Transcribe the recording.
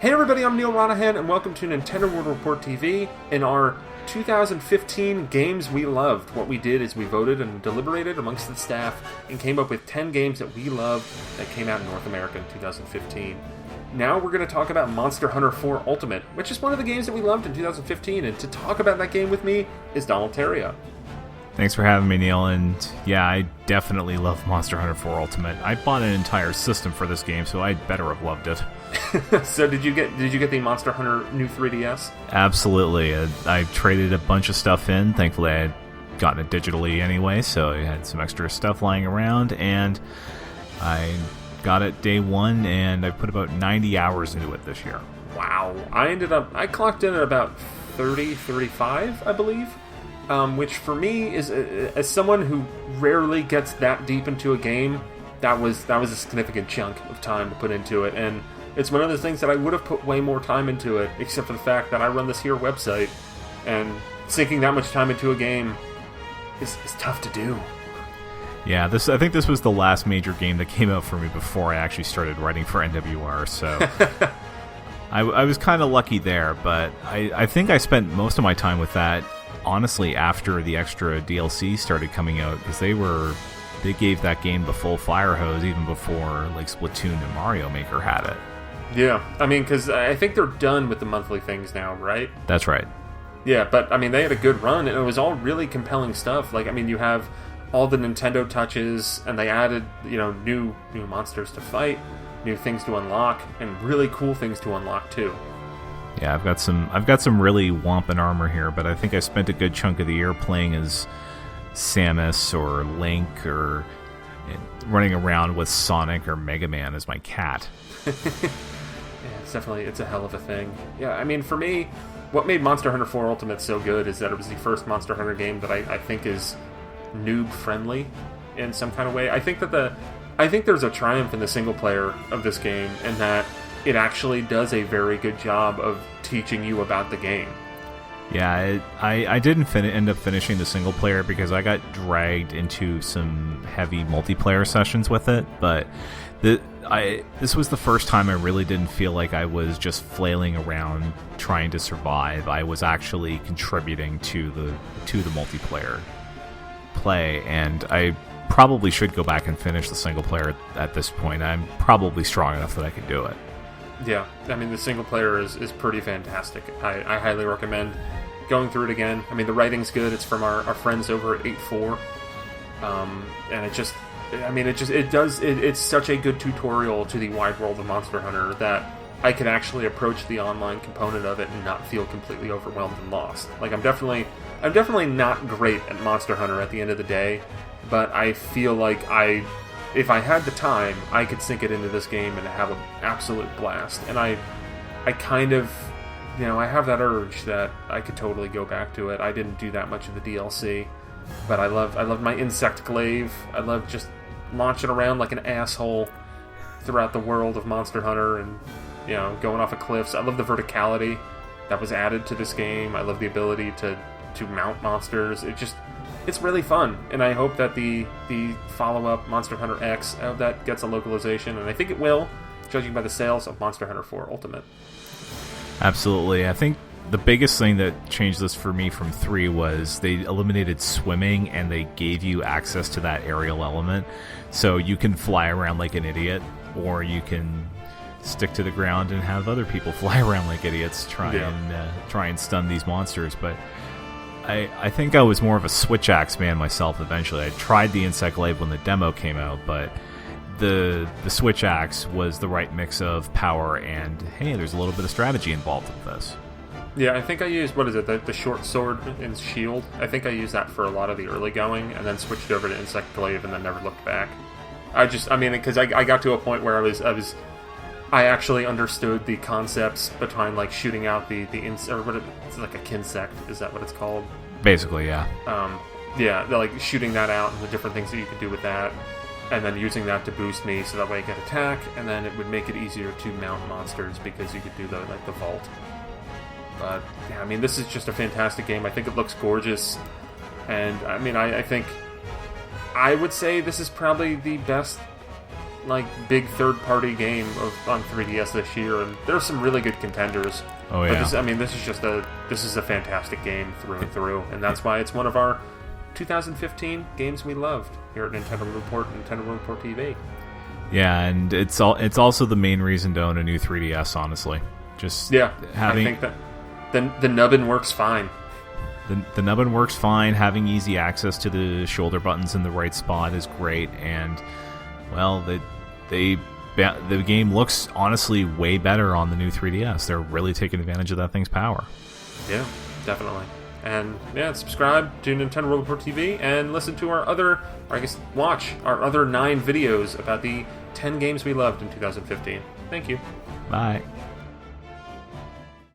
Hey everybody, I'm Neil Ronahan, and welcome to Nintendo World Report TV. In our 2015 Games We Loved, what we did is we voted and deliberated amongst the staff and came up with 10 games that we loved that came out in North America in 2015. Now we're going to talk about Monster Hunter 4 Ultimate, which is one of the games that we loved in 2015, and to talk about that game with me is Donald Terrio. Thanks for having me, Neil, and yeah, I definitely love Monster Hunter 4 Ultimate. I bought an entire system for this game, so I'd better have loved it. So did you get the Monster Hunter new 3DS? Absolutely. I traded a bunch of stuff in. Thankfully, I had gotten it digitally anyway, so I had some extra stuff lying around, and I got it day one, and I put about 90 hours into it this year. Wow. I clocked in at about 35, I believe. Which for me is, as someone who rarely gets that deep into a game, that was a significant chunk of time to put into it, and it's one of those things that I would have put way more time into it, except for the fact that I run this here website, and sinking that much time into a game is tough to do. Yeah, I think this was the last major game that came out for me before I actually started writing for NWR, so I was kind of lucky there, but I think I spent most of my time with that honestly after the extra DLC started coming out, because they gave that game the full fire hose even before like Splatoon and Mario Maker had it. Yeah, I mean, because I think they're done with the monthly things now, right? That's right. Yeah, but I mean, they had a good run, and it was all really compelling stuff. Like, I mean, you have all the Nintendo touches, and they added, new monsters to fight, new things to unlock, and really cool things to unlock too. Yeah, I've got some really womping armor here, but I think I spent a good chunk of the year playing as Samus or Link, or running around with Sonic or Mega Man as my cat. Yeah, it's a hell of a thing. Yeah, I mean, for me, what made Monster Hunter 4 Ultimate so good is that it was the first Monster Hunter game that I think is noob-friendly in some kind of way. I think there's a triumph in the single player of this game, in that it actually does a very good job of teaching you about the game. Yeah, I didn't end up finishing the single player because I got dragged into some heavy multiplayer sessions with it, but this was the first time I really didn't feel like I was just flailing around trying to survive. I was actually contributing to the multiplayer play, and I probably should go back and finish the single player at this point. I'm probably strong enough that I can do it. Yeah, I mean, the single player is pretty fantastic. I highly recommend going through it again. I mean, the writing's good. It's from our friends over at 8-4. And it's such a good tutorial to the wide world of Monster Hunter that I can actually approach the online component of it and not feel completely overwhelmed and lost. Like, I'm definitely not great at Monster Hunter at the end of the day, but I feel like if I had the time, I could sink it into this game and have an absolute blast. And I kind of, I have that urge that I could totally go back to it. I didn't do that much of the DLC, but I love my insect glaive. I love just launching around like an asshole throughout the world of Monster Hunter and, going off of cliffs. I love the verticality that was added to this game. I love the ability to mount monsters. It's really fun, and I hope that the follow-up, Monster Hunter X, that gets a localization, and I think it will, judging by the sales of Monster Hunter 4 Ultimate. Absolutely. I think the biggest thing that changed this for me from 3 was they eliminated swimming, and they gave you access to that aerial element, so you can fly around like an idiot, or you can stick to the ground and have other people fly around like idiots, try and stun these monsters, but I think I was more of a switch axe man myself eventually. I tried the Insect Glaive when the demo came out, but the switch axe was the right mix of power and, hey, there's a little bit of strategy involved with this. Yeah, I think I used, the short sword and shield. I think I used that for a lot of the early going, and then switched over to Insect Glaive and then never looked back. Because I got to a point where I actually understood the concepts behind, like, shooting out it's like a kinsect, is that what it's called? Basically, yeah. Like shooting that out and the different things that you could do with that, and then using that to boost me so that way I could attack, and then it would make it easier to mount monsters because you could do the vault. But yeah, I mean, this is just a fantastic game. I think it looks gorgeous, and I mean, I think I would say this is probably the best like big third-party game on 3DS this year, and there's some really good contenders. Oh yeah. But this is a fantastic game through and through, and that's why it's one of our 2015 games we loved here at Nintendo Report and Nintendo Report TV. Yeah, and it's also the main reason to own a new 3DS. Honestly, just having. I think that the nubbin works fine. The nubbin works fine. Having easy access to the shoulder buttons in the right spot is great, and well, the game looks honestly way better on the new 3DS. They're really taking advantage of that thing's power. Yeah, definitely. And subscribe to Nintendo Report TV and listen to watch our other 9 videos about the 10 games we loved in 2015. Thank you. Bye.